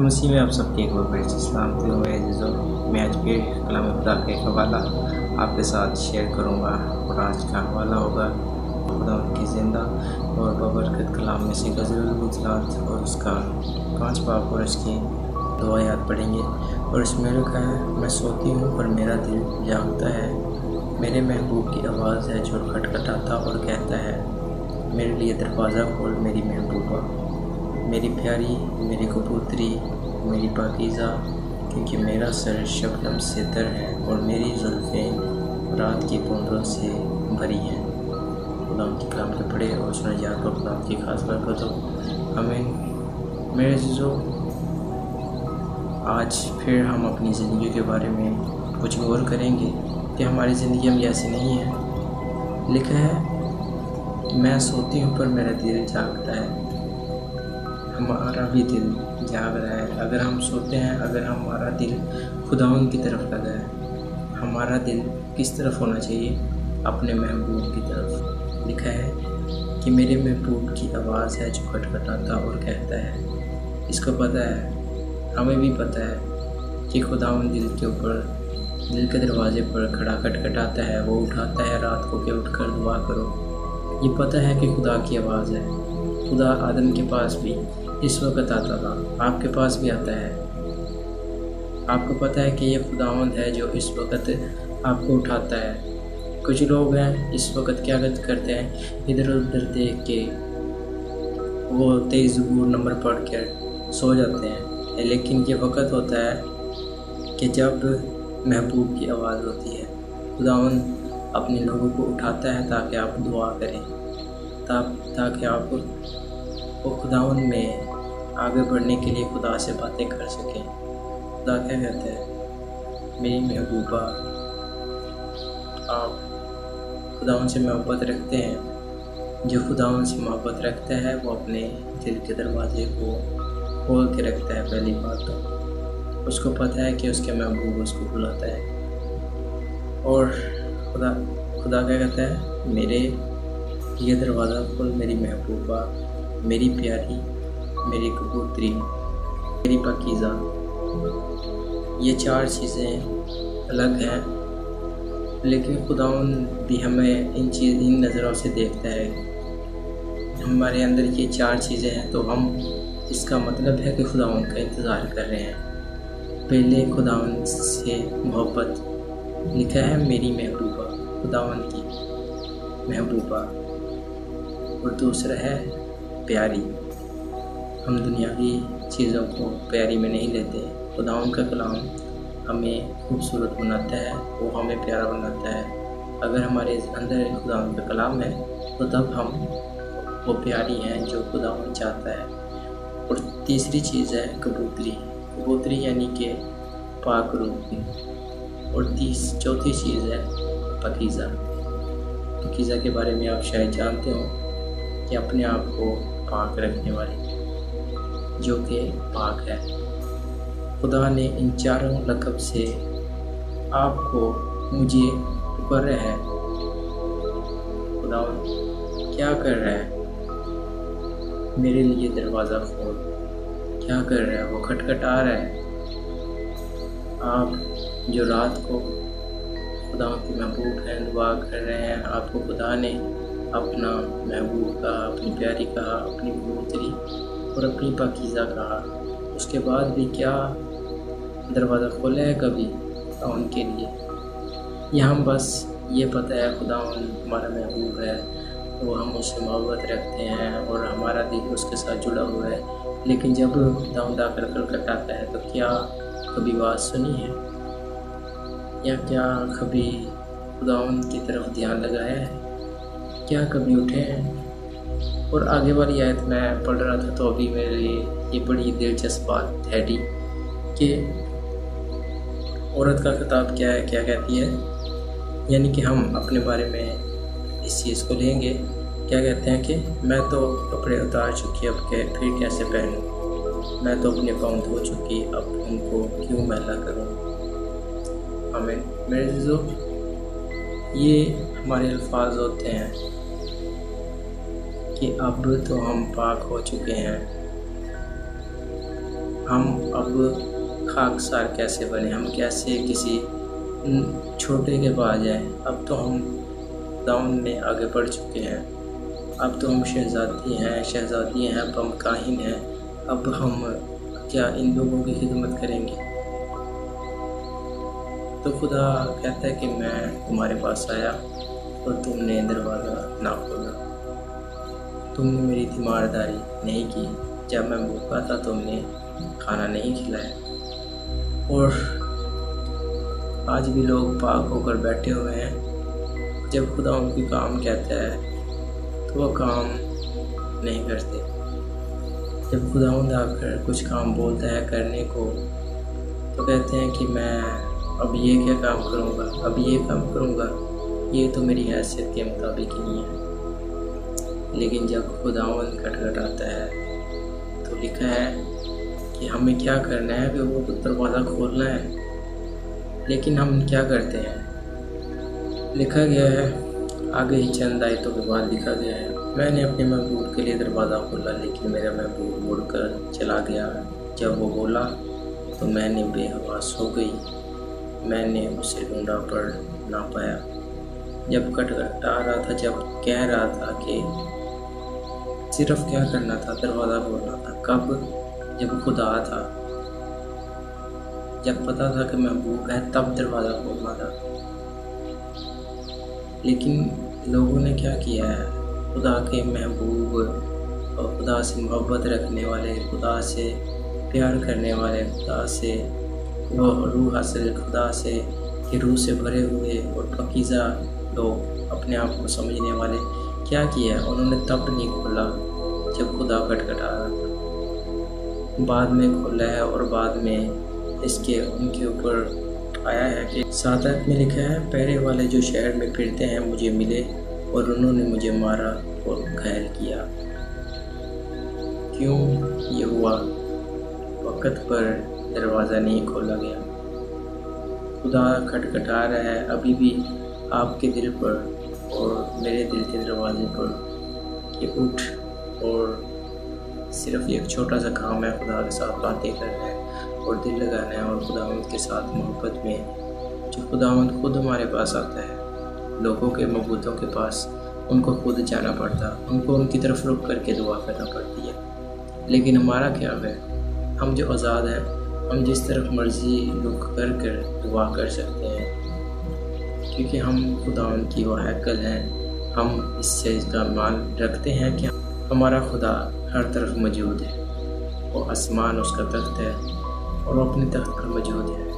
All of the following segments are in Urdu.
مسیح میں آپ سب کے ایک بار پھر سے سلامتی ہوں میرے عزیزوں۔ میں آج پھر کلام خدا کا ایک حوالہ آپ کے ساتھ شیئر کروں گا، اور آج کا حوالہ ہوگا خدا کی زندہ اور بابرکت کلام میں سے غزل البطلات، اور اس کا 5 باب اور اس کی دعایات پڑھیں گے۔ اور اس میں لکھا ہے، میں سوتی ہوں پر میرا دل جاگتا ہے، میرے محبوب کی آواز ہے جو کھٹکھٹاتا اور کہتا ہے، میرے لیے دروازہ کھول میری محبوبہ، میری پیاری، میری کبوتری، میری پاکیزہ، کیونکہ میرا سر شبنم سے تر ہے اور میری زلفیں رات کی بوندوں سے بھری ہیں۔ خدا کی کلام کے پڑھے اور سنا جات کو خدا کی خاص برکت ہو، آمین۔ میرے عزیزوں، آج پھر ہم اپنی زندگی کے بارے میں کچھ غور کریں گے کہ ہماری زندگی ہم ایسی نہیں ہے۔ لکھا ہے، میں سوتی ہوں پر میرا دل جاگتا ہے۔ ہمارا بھی دل جاگ رہا ہے۔ اگر ہم سوتے ہیں، اگر ہمارا دل خداوند کی طرف لگا ہے، ہمارا دل کس طرف ہونا چاہیے؟ اپنے محبوب کی طرف۔ لکھا ہے کہ میرے محبوب کی آواز ہے جو کھٹکھٹاتا اور کہتا ہے۔ اس کو پتہ ہے، ہمیں بھی پتہ ہے کہ خداوند دل کے اوپر، دل کے دروازے پر کھڑا کھٹکھٹاتا ہے، وہ اٹھاتا ہے رات کو کہ اٹھ کر دعا کرو۔ یہ پتہ ہے کہ خدا کی آواز ہے۔ خدا آدم کے پاس بھی اس وقت آتا تھا، آپ کے پاس بھی آتا ہے۔ آپ کو پتہ ہے کہ یہ خداوند ہے جو اس وقت آپ کو اٹھاتا ہے۔ کچھ لوگ ہیں اس وقت کیا کرتے ہیں، ادھر ادھر دیکھ کے وہ 23 زبور نمبر پڑھ کر سو جاتے ہیں، لیکن یہ وقت ہوتا ہے کہ جب محبوب کی آواز ہوتی ہے، خداوند اپنے لوگوں کو اٹھاتا ہے تاکہ آپ دعا کریں، تاکہ آپ وہ خداوند میں آگے بڑھنے کے لیے خدا سے باتیں کر سکیں۔ خدا کیا کہتا ہے، میری محبوبہ، آپ خداوند سے محبت رکھتے ہیں۔ جو خداوند سے محبت رکھتا ہے وہ اپنے دل کے دروازے کو کھول کے رکھتا ہے۔ پہلی بات تو اس کو پتہ ہے کہ اس کے محبوب اس کو بلاتا ہے، اور خدا کیا کہتا ہے، میرے یہ دروازہ کھول میری محبوبہ، میری پیاری، میری کبوتری، میری پاکیزہ۔ یہ 4 چیزیں الگ ہیں، لیکن خداوند بھی ہمیں ان نظروں سے دیکھتا ہے۔ ہمارے اندر یہ 4 چیزیں ہیں، تو ہم اس کا مطلب ہے کہ خداوند کا انتظار کر رہے ہیں۔ پہلے خداوند سے محبت، لکھا ہے میری محبوبہ، خداوند کی محبوبہ، اور دوسرا ہے پیاری۔ ہم دنیاوی چیزوں کو پیاری میں نہیں لیتے۔ خداوند کا کلام ہمیں خوبصورت بناتا ہے، وہ ہمیں پیارا بناتا ہے۔ اگر ہمارے اندر خداوند کا کلام ہے تو تب ہم وہ پیاری ہیں جو خداوند چاہتا ہے۔ اور تیسری چیز ہے کبوتری، کبوتری یعنی کہ پاک روح۔ اور چوتھی چیز ہے پاکیزہ۔ پاکیزہ کے بارے میں آپ شاید جانتے ہوں کہ اپنے آپ کو پاک رکھنے والی، جو کہ پاک ہے۔ خدا نے ان 4 لقب سے آپ کو، مجھے پکارا ہے۔ خدا کیا کر رہا ہے، میرے لیے دروازہ کھول۔ کیا کر رہا ہے، وہ کھٹکھٹا رہا ہے۔ آپ جو رات کو خدا کے محبوب ہیں، دعا کر رہے ہیں، آپ کو خدا نے اپنا محبوب کہا، اپنی پیاری کہا، اپنی کبوتری اور اپنی پاکیزہ کہا، اس کے بعد بھی کیا دروازہ کھولا ہے کبھی ان کے لیے؟ یہاں بس یہ پتہ ہے خداوند ہمارا محبوب ہے، وہ ہم اس سے محبت رکھتے ہیں اور ہمارا دل اس کے ساتھ جڑا ہوا ہے، لیکن جب خداوند آ کر کھٹکھٹاتا ہے تو کیا کبھی بات سنی ہے، یا کیا کبھی خداوند کی طرف دھیان لگایا ہے؟ کیا کبھی اٹھے ہیں؟ اور آگے والی آیت میں پڑھ رہا تھا تو ابھی میرے لیے یہ بڑی دلچسپ بات ٹھہری کہ عورت کا خطاب کیا ہے، کیا کہتی ہے، یعنی کہ ہم اپنے بارے میں اس چیز کو لیں گے، کیا کہتے ہیں کہ میں تو کپڑے اتار چکی، اب پھر کیسے پہنوں، میں تو اپنے پاؤں دھو چکی، اب ان کو کیوں میلا کروں۔ آمین۔ میرے عزیزو، یہ ہمارے الفاظ ہوتے ہیں کہ اب تو ہم پاک ہو چکے ہیں، ہم اب خاکسار کیسے بنے، ہم کیسے کسی چھوٹے کے پاس جائیں؟ اب تو ہم خداوند میں آگے بڑھ چکے ہیں، اب تو ہم شہزادی ہیں، اب ہم کاہن ہیں، اب ہم کیا ان لوگوں کی خدمت کریں گے؟ تو خدا کہتا ہے کہ میں تمہارے پاس آیا اور تم نے دروازہ نہ کھولا، تم نے میری تیمارداری نہیں کی، جب میں بھوکا تھا تم نے کھانا نہیں کھلایا۔ اور آج بھی لوگ پاک ہو کر بیٹھے ہوئے ہیں، جب خدا ان کی کام کہتا ہے تو وہ کام نہیں کرتے۔ جب خداوند آ کر کچھ کام بولتا ہے کرنے کو تو کہتے ہیں کہ میں اب یہ کیا کام کروں گا، اب یہ کام کروں گا، یہ تو میری حیثیت کے مطابق ہی نہیں ہے۔ لیکن جب خداوند کھٹکھٹاتا ہے تو لکھا ہے کہ ہمیں کیا کرنا ہے، کہ وہ تو دروازہ کھولنا ہے۔ لیکن ہم کیا کرتے ہیں؟ لکھا گیا ہے آگے ہی چند آیتوں کے بعد لکھا گیا ہے، میں نے اپنے محبوب کے لیے دروازہ کھولا لیکن میرا محبوب مڑ کر چلا گیا۔ جب وہ بولا تو میں نے بے حواس ہو گئی، میں نے اسے ڈھونڈا پر نہ پایا۔ جب کھٹکھٹا رہا تھا، جب کہہ رہا تھا کہ صرف کیا کرنا تھا، دروازہ کھولنا تھا۔ کب؟ جب خدا تھا، جب پتا تھا کہ محبوب ہے تب دروازہ کھولنا تھا۔ لیکن لوگوں نے کیا کیا ہے؟ خدا کے محبوب اور خدا سے محبت رکھنے والے، خدا سے پیار کرنے والے، خدا سے وہ روح حاصل، خدا سے کی روح سے بھرے ہوئے اور پاکیزہ لوگ، اپنے آپ کو سمجھنے والے، کیا کیا؟ انہوں نے تب نہیں کھولا جب خدا کھٹکھٹا رہا تھا، بعد میں کھولا ہے۔ اور بعد میں اس کے ان کے اوپر آیا ہے کہ 7 آیت میں لکھا ہے، پہرے والے جو شہر میں پھرتے ہیں مجھے ملے اور انہوں نے مجھے مارا اور گھائل کیا۔ کیوں یہ ہوا؟ وقت پر دروازہ نہیں کھولا گیا۔ خدا کھٹکھٹا رہا ہے ابھی بھی آپ کے دل پر اور میرے دل کے دروازے پر کہ اٹھ، اور صرف ایک چھوٹا سا کام ہے خدا کے ساتھ باتیں کرنا ہے اور دل لگانا ہے، اور خداوند کے ساتھ محبت میں جو خداوند خود ہمارے پاس آتا ہے۔ لوگوں کے معبودوں کے پاس ان کو خود جانا پڑتا، ان کو ان کی طرف رک کر کے دعا کرنا پڑتی ہے۔ لیکن ہمارا کیا ہے؟ ہم جو آزاد ہیں، ہم جس طرف مرضی رک کر دعا کر سکتے ہیں، کیونکہ ہم خداوند کی وہ ہیکل ہیں۔ ہم اس چیز کا مان رکھتے ہیں کہ ہمارا خدا ہر طرف موجود ہے، وہ آسمان اس کا تخت ہے اور وہ اپنے تخت پر موجود ہے۔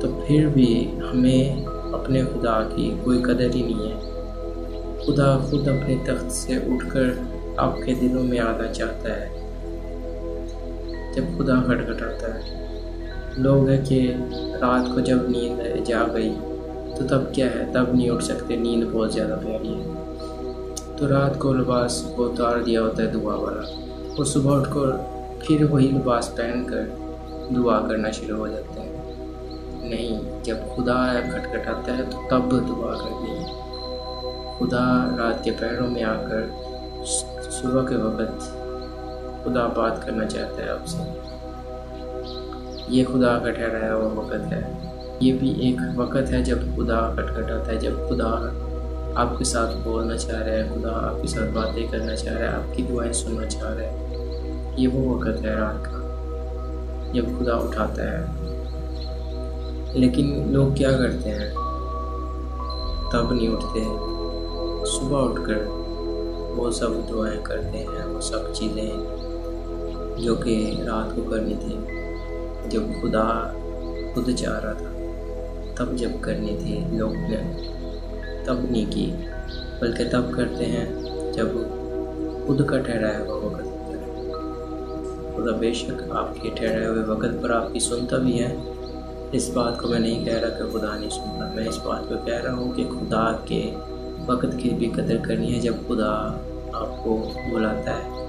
تو پھر بھی ہمیں اپنے خدا کی کوئی قدر ہی نہیں ہے۔ خدا خود اپنے تخت سے اٹھ کر آپ کے دلوں میں آنا چاہتا ہے۔ جب خدا کھٹکھٹاتا ہے، لوگ ہے کہ رات کو جب نیند جا گئی تو تب کیا ہے، تب نہیں اٹھ سکتے، نیند بہت زیادہ پیاری ہے، تو رات کو لباس کو اتار دیا ہوتا ہے دعا والا، اور صبح اٹھ کر پھر وہی لباس پہن کر دعا کرنا شروع ہو جاتے ہیں۔ نہیں، جب خدا کھٹکھٹاتا ہے تو تب دعا کرنی ہے۔ خدا رات کے پہروں میں آ کر صبح کے وقت خدا بات کرنا چاہتا ہے آپ سے۔ یہ خدا کا ٹھہرایا ہوا وقت ہے۔ یہ بھی ایک وقت ہے جب خدا کھٹکھٹاتا ہے، جب خدا آپ کے ساتھ بولنا چاہ رہا ہے، خدا آپ کے ساتھ باتیں کرنا چاہ رہا ہے، آپ کی دعائیں سننا چاہ رہا ہے۔ یہ وہ وقت ہے رات کا جب خدا اٹھاتا ہے۔ لیکن لوگ کیا کرتے ہیں؟ تب نہیں اٹھتے، صبح اٹھ کر وہ سب دعائیں کرتے ہیں، وہ سب چیزیں جو کہ رات کو کرنی تھی، جب خدا خود چاہ رہا تھا تب جب کرنی تھی، لوگ نے تب نہیں کی، بلکہ تب کرتے ہیں جب خود کا ٹھہرایا ہوا وقت ہوتا ہے۔ خدا بے شک آپ کے ٹھہرائے ہوئے وقت پر آپ کی سنتا بھی ہے۔ اس بات کو میں نہیں کہہ رہا کہ خدا نہیں سنتا، میں اس بات کو کہہ رہا ہوں کہ خدا کے وقت کی بھی قدر کرنی ہے۔ جب خدا آپ کو بلاتا ہے،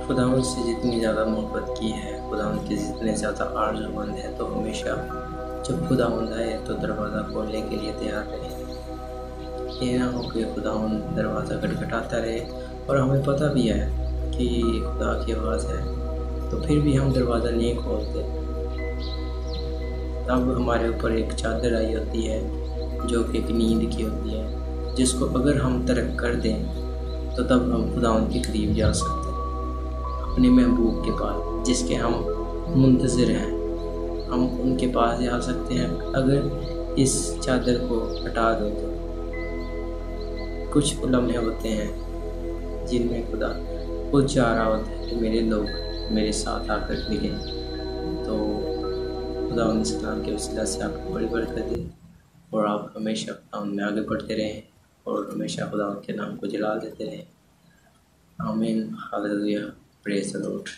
خدا ان سے جتنی زیادہ محبت کی ہے، خدا ان کے جتنے زیادہ آرزو مند ہے، تو ہمیشہ جب خدا آئے تو دروازہ کھولنے کے لیے تیار رہے۔ یہ نہ ہو کہ خدا دروازہ کھٹکھٹاتا رہے اور ہمیں پتہ بھی ہے کہ خدا کی آواز ہے، تو پھر بھی ہم دروازہ نہیں کھولتے، تب ہمارے اوپر ایک چادر آئی ہوتی ہے جو کہ ایک نیند کی ہوتی ہے، جس کو اگر ہم ترک کر دیں تو تب ہم خداوند کے قریب جا سکتے ہیں، اپنے محبوب کے پاس جس کے ہم منتظر ہیں، ہم ان کے پاس جا سکتے ہیں اگر اس چادر کو ہٹا دو تو۔ کچھ لمحے ہوتے ہیں جن میں خدا خود چاہ رہا ہوتا ہے کہ میرے لوگ میرے ساتھ آ کر ملیں، تو خدا ان اس کلام کے وسیلہ سے آپ کو بڑی برکت دے، اور آپ ہمیشہ خدا ان میں آگے بڑھتے رہیں اور ہمیشہ خدا ان کے نام کو جلال دیتے رہیں۔ آمین، ہاللویہ، پریز دی لارڈ۔